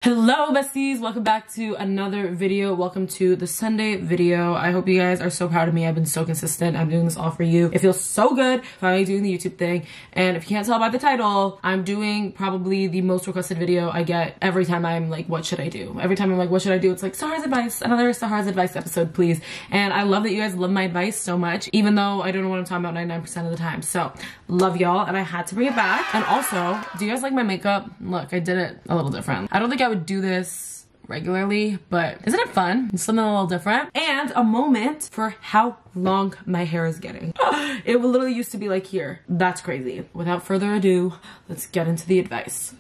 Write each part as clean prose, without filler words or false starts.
Hello besties, welcome back to another video. Welcome to the Sunday video. I hope you guys are so proud of me. I've been so consistent. I'm doing this all for you. It feels so good finally doing the YouTube thing. And if you can't tell by the title, I'm doing probably the most requested video I get every time I'm like, what should I do? Every time I'm like, what should I do? It's like, Sahar's advice, another Sahar's advice episode, please. And I love that you guys love my advice so much, even though I don't know what I'm talking about 99% of the time. So love y'all, and I had to bring it back. And also, do you guys like my makeup? Look, I did it a little different. I don't think I would do this regularly, but isn't it fun? It's something a little different. And a moment for how long my hair is getting. It literally used to be like here. That's crazy. Without further ado, let's get into the advice.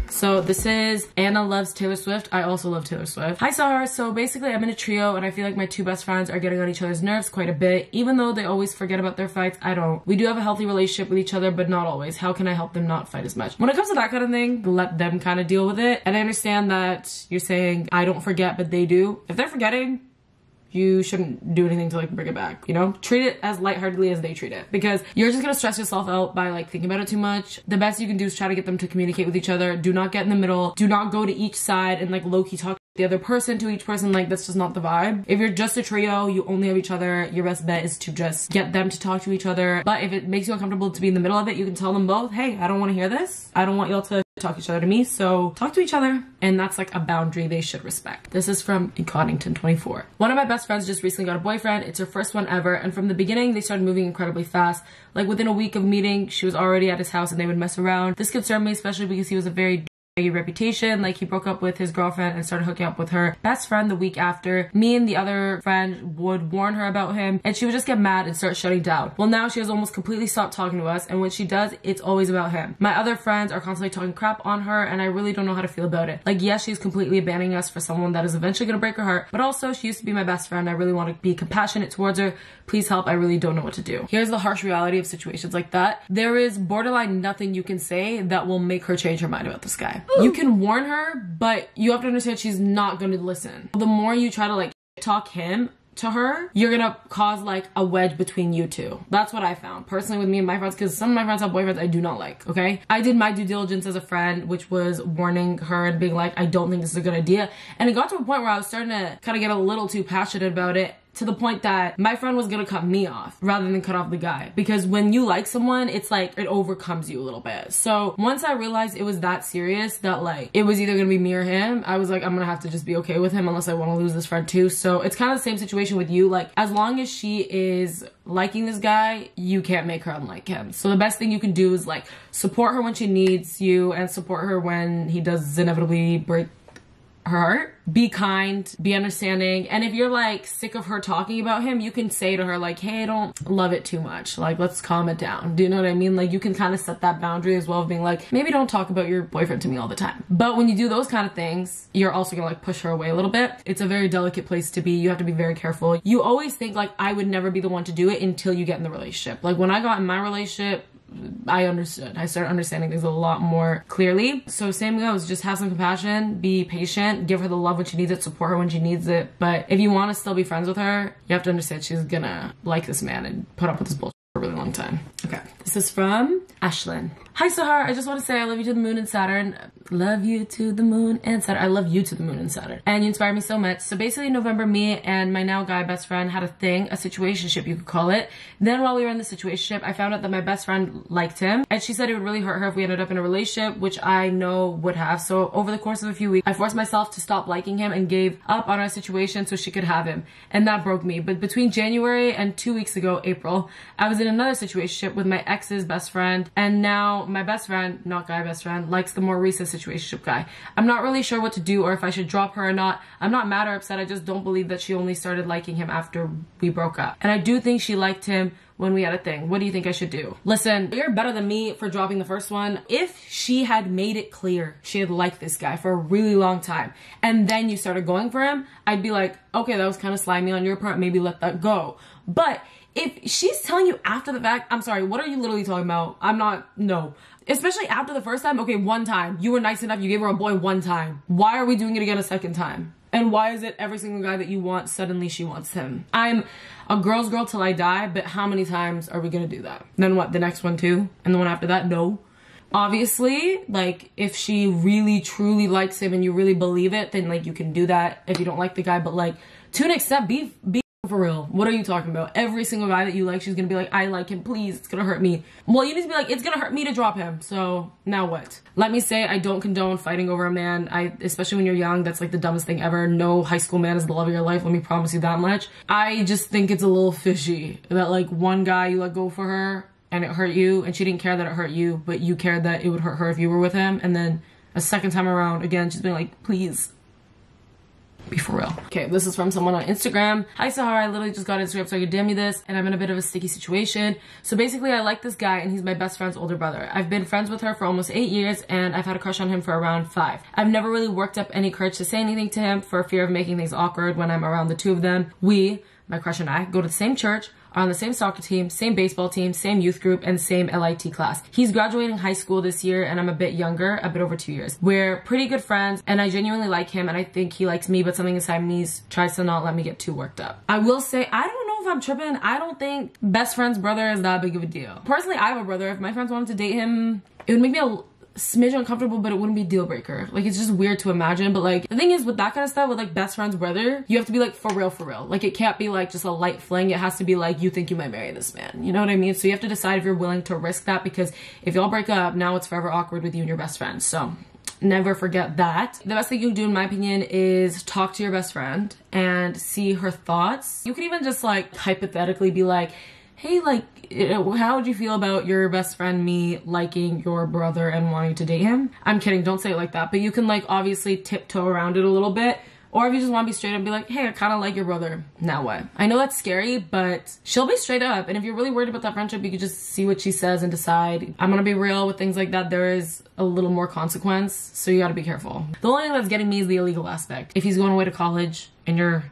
So this is Anna Loves Taylor Swift. I also love Taylor Swift. Hi Sahar. So basically I'm in a trio and I feel like my two best friends are getting on each other's nerves quite a bit. Even though they always forget about their fights, I don't. We do have a healthy relationship with each other, but not always. How can I help them not fight as much? When it comes to that kind of thing, let them kind of deal with it. And I understand that you're saying I don't forget, but they do. If they're forgetting, you shouldn't do anything to like bring it back, you know? Treat it as lightheartedly as they treat it, because you're just gonna stress yourself out by like thinking about it too much. The best you can do is try to get them to communicate with each other. Do not get in the middle. Do not go to each side and like low-key talk the other person to each person. Like, that's just not the vibe. If you're just a trio, you only have each other, your best bet is to just get them to talk to each other. But if it makes you uncomfortable to be in the middle of it, you can tell them both, hey, I don't want to hear this. I don't want y'all to talk each other to me, so talk to each other. And that's like a boundary they should respect. This is from Coddington 24. One of my best friends just recently got a boyfriend. It's her first one ever, and from the beginning they started moving incredibly fast. Like within a week of meeting, she was already at his house and they would mess around. This concerned me, especially because he was a very reputation. Like, he broke up with his girlfriend and started hooking up with her best friend the week after. Me and the other friend would warn her about him and she would just get mad and start shutting down. Well, now she has almost completely stopped talking to us, and when she does, it's always about him. My other friends are constantly talking crap on her and I really don't know how to feel about it. Like, yes, she's completely abandoning us for someone that is eventually gonna break her heart, but also she used to be my best friend. I really want to be compassionate towards her. Please help. I really don't know what to do. Here's the harsh reality of situations like that. There is borderline nothing you can say that will make her change her mind about this guy. You can warn her, but you have to understand she's not going to listen. The more you try to like talk him to her, you're gonna cause like a wedge between you two. That's what I found personally with me and my friends, because some of my friends have boyfriends I do not like, okay? I did my due diligence as a friend, which was warning her and being like, I don't think this is a good idea. And it got to a point where I was starting to kind of get a little too passionate about it, to the point that my friend was gonna cut me off rather than cut off the guy. Because when you like someone, it's like it overcomes you a little bit. So once I realized it was that serious, that like it was either gonna be me or him, I was like, I'm gonna have to just be okay with him unless I want to lose this friend too. So it's kind of the same situation with you. Like, as long as she is liking this guy, you can't make her unlike him. So the best thing you can do is like support her when she needs you and support her when he does inevitably break her heart. Be kind, be understanding, and if you're like sick of her talking about him, you can say to her like, hey, I don't love it too much, like let's calm it down. Do you know what I mean? Like, you can kind of set that boundary as well of being like, maybe don't talk about your boyfriend to me all the time. But when you do those kind of things, you're also gonna like push her away a little bit. It's a very delicate place to be. You have to be very careful. You always think like, I would never be the one to do it until you get in the relationship. Like, when I got in my relationship, I understood. I started understanding things a lot more clearly. So same goes, just have some compassion, be patient, give her the love when she needs it, support her when she needs it. But if you want to still be friends with her, you have to understand she's gonna like this man and put up with this bullshit for a really long time. Okay, this is from Ashlyn. Hi Sahar, I just want to say I love you to the moon and Saturn. Love you to the moon and Saturn. I love you to the moon and Saturn. And you inspire me so much. So basically in November, me and my now guy best friend had a thing, a situationship you could call it. Then while we were in the situationship, I found out that my best friend liked him. And she said it would really hurt her if we ended up in a relationship, which I know would have. So over the course of a few weeks, I forced myself to stop liking him and gave up on our situation so she could have him. And that broke me. But between January and 2 weeks ago, April, I was in another situationship with my ex's best friend. And now my best friend, not guy best friend, likes the more recent situationship guy. I'm not really sure what to do or if I should drop her or not. I'm not mad or upset. I just don't believe that she only started liking him after we broke up. And I do think she liked him when we had a thing. What do you think I should do? Listen, you're better than me for dropping the first one. If she had made it clear she had liked this guy for a really long time and then you started going for him, I'd be like, okay, that was kind of slimy on your part. Maybe let that go. But if she's telling you after the fact, I'm sorry, what are you literally talking about? I'm not, no. Especially after the first time, okay, one time. You were nice enough, you gave her a boy one time. Why are we doing it again a second time? And why is it every single guy that you want, suddenly she wants him? I'm a girl's girl till I die, but how many times are we gonna do that? Then what, the next one too? And the one after that? No. Obviously, like, if she really truly likes him and you really believe it, then like you can do that if you don't like the guy. But like, to an extent, be for real. What are you talking about? Every single guy that you like, she's gonna be like, I like him, please, it's gonna hurt me. Well, you need to be like, it's gonna hurt me to drop him, so now what? Let me say, I don't condone fighting over a man. Especially when you're young, that's like the dumbest thing ever. No high school man is the love of your life, let me promise you that much. I just think it's a little fishy that like one guy you let go for her and it hurt you, and she didn't care that it hurt you, but you cared that it would hurt her if you were with him, and then a second time around, again, she's being like, please, be for real. Okay, this is from someone on Instagram. Hi Sahar, I literally just got Instagram so I could DM you this, and I'm in a bit of a sticky situation. So basically, I like this guy and he's my best friend's older brother. I've been friends with her for almost 8 years and I've had a crush on him for around 5. I've never really worked up any courage to say anything to him for fear of making things awkward when I'm around the two of them. My crush and I, go to the same church, are on the same soccer team, same baseball team, same youth group, and same LIT class. He's graduating high school this year and I'm a bit younger, a bit over 2 years. We're pretty good friends and I genuinely like him and I think he likes me, but something inside me tries to not let me get too worked up. I will say, I don't know if I'm tripping. I don't think best friend's brother is that big of a deal. Personally, I have a brother. If my friends wanted to date him, it would make me a smidge uncomfortable, but it wouldn't be a deal breaker. Like, it's just weird to imagine. But like, the thing is with that kind of stuff, with like best friend's brother, you have to be like for real. Like, it can't be like just a light fling. It has to be like, you think you might marry this man, you know what I mean? So you have to decide if you're willing to risk that, because if y'all break up, now it's forever awkward with you and your best friend. So never forget that. The best thing you can do, in my opinion, is talk to your best friend and see her thoughts. You could even just like hypothetically be like, hey, like, how would you feel about your best friend me liking your brother and wanting to date him? I'm kidding, don't say it like that, but you can like obviously tiptoe around it a little bit. Or if you just want to be straight up and be like, hey, I kind of like your brother, now what? I know that's scary, but she'll be straight up. And if you're really worried about that friendship, you can just see what she says and decide. I'm gonna be real with things like that. There is a little more consequence, so you gotta be careful. The only thing that's getting me is the illegal aspect. If he's going away to college and you're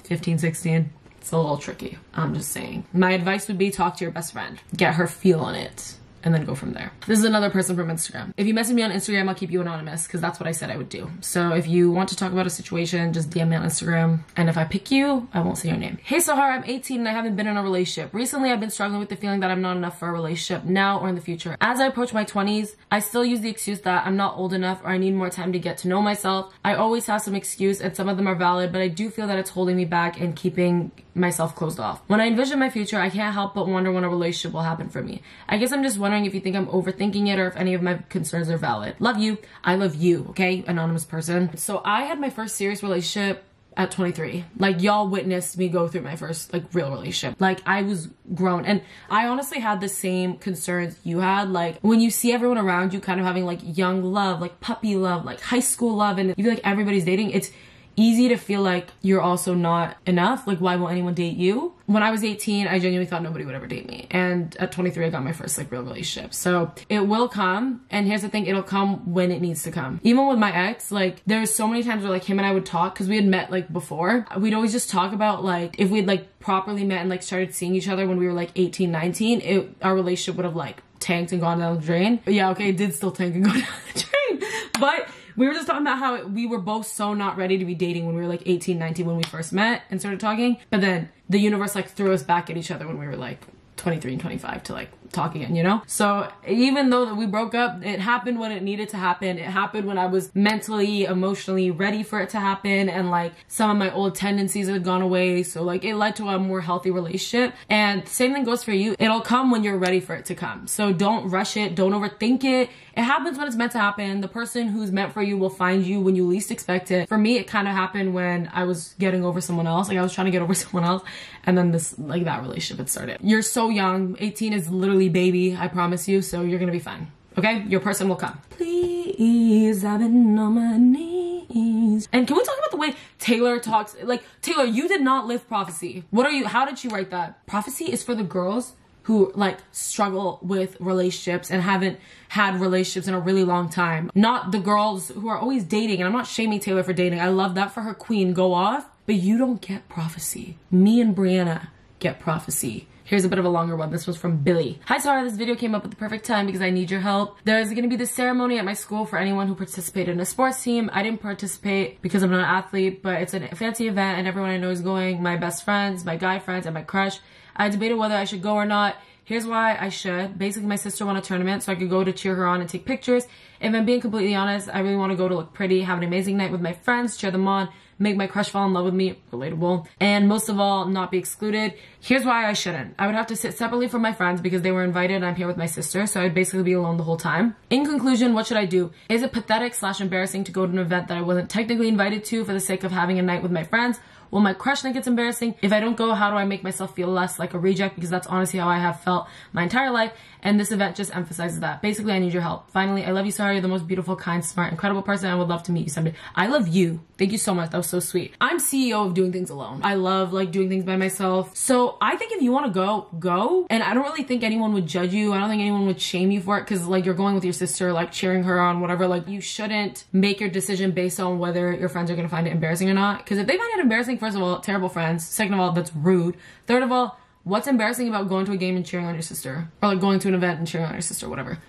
15, 16, it's a little tricky. I'm just saying. My advice would be talk to your best friend. Get her feel on it. And then go from there. This is another person from Instagram. If you message me on Instagram, I'll keep you anonymous because that's what I said I would do. So if you want to talk about a situation, just DM me on Instagram. And if I pick you, I won't say your name. Hey Sahar, I'm 18 and I haven't been in a relationship. Recently, I've been struggling with the feeling that I'm not enough for a relationship now or in the future. As I approach my 20s, I still use the excuse that I'm not old enough or I need more time to get to know myself. I always have some excuse and some of them are valid, but I do feel that it's holding me back and keeping myself closed off. When I envision my future, I can't help but wonder when a relationship will happen for me. I guess I'm just wondering if you think I'm overthinking it or if any of my concerns are valid. Love you. I love you, okay? Anonymous person. So I had my first serious relationship at 23. Like, y'all witnessed me go through my first like real relationship. Like, I was grown and I honestly had the same concerns you had. Like, when you see everyone around you kind of having like young love, like puppy love, like high school love, and you feel like everybody's dating, it's easy to feel like you're also not enough. Like, why won't anyone date you? When I was 18, I genuinely thought nobody would ever date me. And at 23, I got my first like real relationship. So it will come. And here's the thing, it'll come when it needs to come. Even with my ex, like there's so many times where like him and I would talk because we had met like before. We'd always just talk about like if we'd like properly met and like started seeing each other when we were like 18, 19, our relationship would have like tanked and gone down the drain. But yeah, okay, it did still tank and go down the drain. But we were just talking about how we were both so not ready to be dating when we were like 18, 19 when we first met and started talking. But then the universe like threw us back at each other when we were like 23 and 25 to like talk again, you know? So even though that we broke up, it happened when it needed to happen. It happened when I was mentally, emotionally ready for it to happen. And like some of my old tendencies had gone away. So like it led to a more healthy relationship. And same thing goes for you. It'll come when you're ready for it to come. So don't rush it. Don't overthink it. It happens when it's meant to happen. The person who's meant for you will find you when you least expect it. For me, it kind of happened when I was getting over someone else. Like I was trying to get over someone else. And then this, like that relationship had started. You're so young. 18 is literally baby, I promise you. So you're gonna be fine. Okay? Your person will come. Please, I've been on my knees. And can we talk about the way Taylor talks? Like, Taylor, you did not live prophecy. What are you, how did she write that? Prophecy is for the girls who like struggle with relationships and haven't had relationships in a really long time. Not the girls who are always dating. And I'm not shaming Taylor for dating. I love that for her, queen, go off. But you don't get prophecy. Me and Brianna get prophecy. Here's a bit of a longer one. This was from Billy. Hi Sahar, this video came up at the perfect time because I need your help. There's going to be this ceremony at my school for anyone who participated in a sports team. I didn't participate because I'm not an athlete, but it's a fancy event and everyone I know is going. My best friends, my guy friends, and my crush. I debated whether I should go or not. Here's why I should. Basically, my sister won a tournament, so I could go to cheer her on and take pictures. If I'm being completely honest, I really want to go to look pretty, have an amazing night with my friends, cheer them on, make my crush fall in love with me, relatable, and most of all, not be excluded. Here's why I shouldn't. I would have to sit separately from my friends because they were invited and I'm here with my sister, so I'd basically be alone the whole time. In conclusion, what should I do? Is it pathetic / embarrassing to go to an event that I wasn't technically invited to for the sake of having a night with my friends? Will my crush think it's embarrassing? If I don't go, how do I make myself feel less like a reject? Because that's honestly how I have felt my entire life, and this event just emphasizes that. Basically, I need your help. Finally, I love you, Sahar. You're the most beautiful, kind, smart, incredible person. I would love to meet you someday. I love you. Thank you so much. That was so sweet. I'm CEO of doing things alone. I love like doing things by myself. So I think if you want to go, go. And I don't really think anyone would judge you. I don't think anyone would shame you for it because like you're going with your sister, like cheering her on, whatever. Like you shouldn't make your decision based on whether your friends are going to find it embarrassing or not. Because if they find it embarrassing, first of all, terrible friends. Second of all, that's rude. Third of all, what's embarrassing about going to a game and cheering on your sister? Or like going to an event and cheering on your sister, whatever.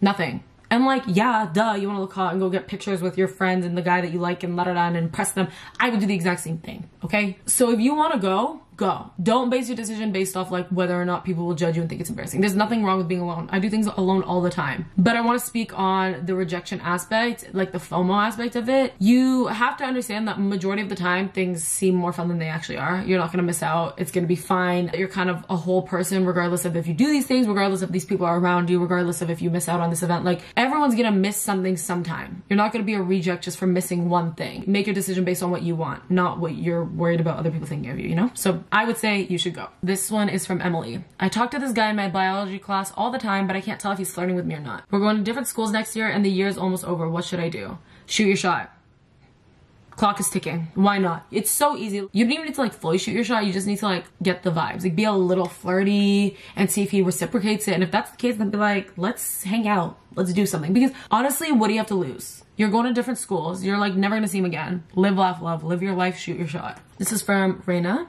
Nothing. And like, yeah, duh, you want to look hot and go get pictures with your friends and the guy that you like and and impress them. I would do the exact same thing, okay? So if you want to go, go. Don't base your decision based off like whether or not people will judge you and think it's embarrassing. There's nothing wrong with being alone. I do things alone all the time. But I want to speak on the rejection aspect, like the FOMO aspect of it. You have to understand that majority of the time things seem more fun than they actually are. You're not going to miss out. It's going to be fine. You're kind of a whole person regardless of if you do these things, regardless if these people are around you, regardless of if you miss out on this event. Like everyone's going to miss something sometime. You're not going to be a reject just for missing one thing. Make your decision based on what you want, not what you're worried about other people thinking of you, you know? So I would say you should go. This one is from Emily. I talk to this guy in my biology class all the time, but I can't tell if he's flirting with me or not. We're going to different schools next year and the year is almost over. What should I do? Shoot your shot. Clock is ticking. Why not? It's so easy. You don't even need to like fully shoot your shot. You just need to like get the vibes. Like be a little flirty and see if he reciprocates it. And if that's the case, then be like, let's hang out. Let's do something. Because honestly, what do you have to lose? You're going to different schools. You're like never gonna see him again. Live, laugh, love. Live your life, shoot your shot. This is from Reina.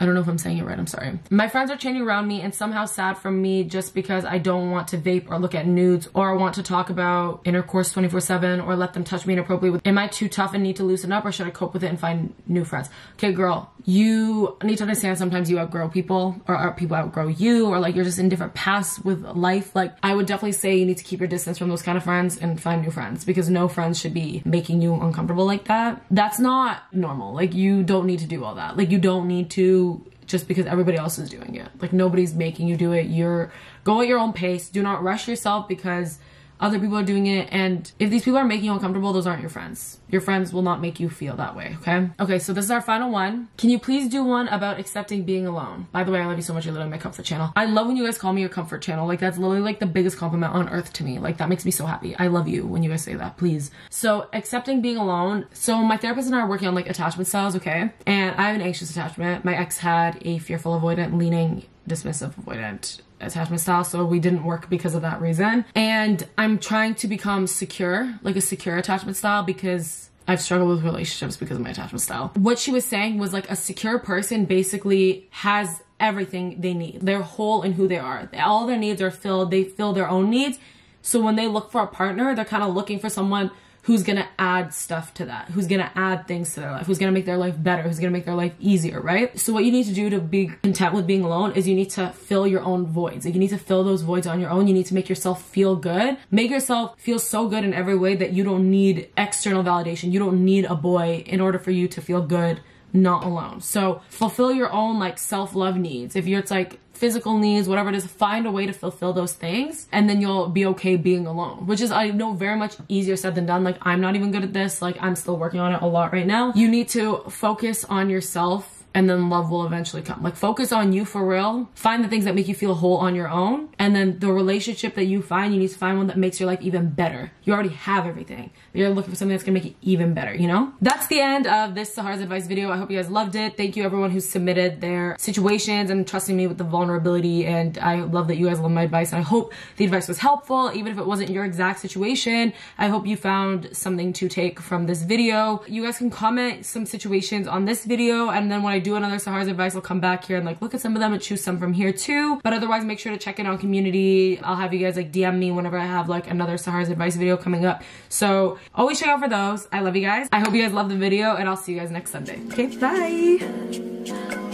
I don't know if I'm saying it right, I'm sorry. My friends are changing around me and somehow sad from me just because I don't want to vape or look at nudes or want to talk about intercourse 24/7 or let them touch me inappropriately. Am I too tough and need to loosen up or should I cope with it and find new friends? Okay, girl, you need to understand sometimes you outgrow people or people outgrow you or like you're just in different paths with life. Like I would definitely say you need to keep your distance from those kind of friends and find new friends because no friends should be making you uncomfortable like that. That's not normal. Like you don't need to do all that. Like you don't need to just because everybody else is doing it. Like nobody's making you do it. You're go at your own pace. Do not rush yourself because other people are doing it. And if these people are making you uncomfortable, those aren't your friends. Your friends will not make you feel that way, okay? Okay, so this is our final one. Can you please do one about accepting being alone? By the way, I love you so much. You're literally my comfort channel. I love when you guys call me your comfort channel. Like that's literally like the biggest compliment on earth to me. Like that makes me so happy. I love you when you guys say that, please. So accepting being alone. So my therapist and I are working on like attachment styles, okay? And I have an anxious attachment. My ex had a fearful, avoidant, leaning, dismissive, avoidant attachment style, so we didn't work because of that reason. And I'm trying to become secure, like a secure attachment style because I've struggled with relationships because of my attachment style. What she was saying was like a secure person basically has everything they need. They're whole in who they are. All their needs are filled. They fill their own needs. So when they look for a partner, they're kind of looking for someone who's gonna add stuff to that, who's gonna add things to their life, who's gonna make their life better, who's gonna make their life easier, right? So what you need to do to be content with being alone is you need to fill your own voids. Like you need to fill those voids on your own. You need to make yourself feel good. Make yourself feel so good in every way that you don't need external validation. You don't need a boy in order for you to feel good, not alone. So fulfill your own like self-love needs. If it's like physical needs, whatever it is, find a way to fulfill those things and then you'll be okay being alone, which is, I know, very much easier said than done. Like I'm not even good at this. Like I'm still working on it a lot right now. You need to focus on yourself and then love will eventually come. Like focus on you for real. Find the things that make you feel whole on your own. And then the relationship that you find, you need to find one that makes your life even better. You already have everything. But you're looking for something that's gonna make it even better, you know? That's the end of this Sahar's advice video. I hope you guys loved it. Thank you everyone who submitted their situations and trusting me with the vulnerability. And I love that you guys love my advice. And I hope the advice was helpful, even if it wasn't your exact situation. I hope you found something to take from this video. You guys can comment some situations on this video. And then when I do another Sahars advice, I'll come back here and like look at some of them and choose some from here too. But otherwise, make sure to check in on community. I'll have you guys like DM me whenever I have like another Sahars advice video coming up. So always check out for those. I love you guys. I hope you guys love the video, and I'll see you guys next Sunday. Okay, bye.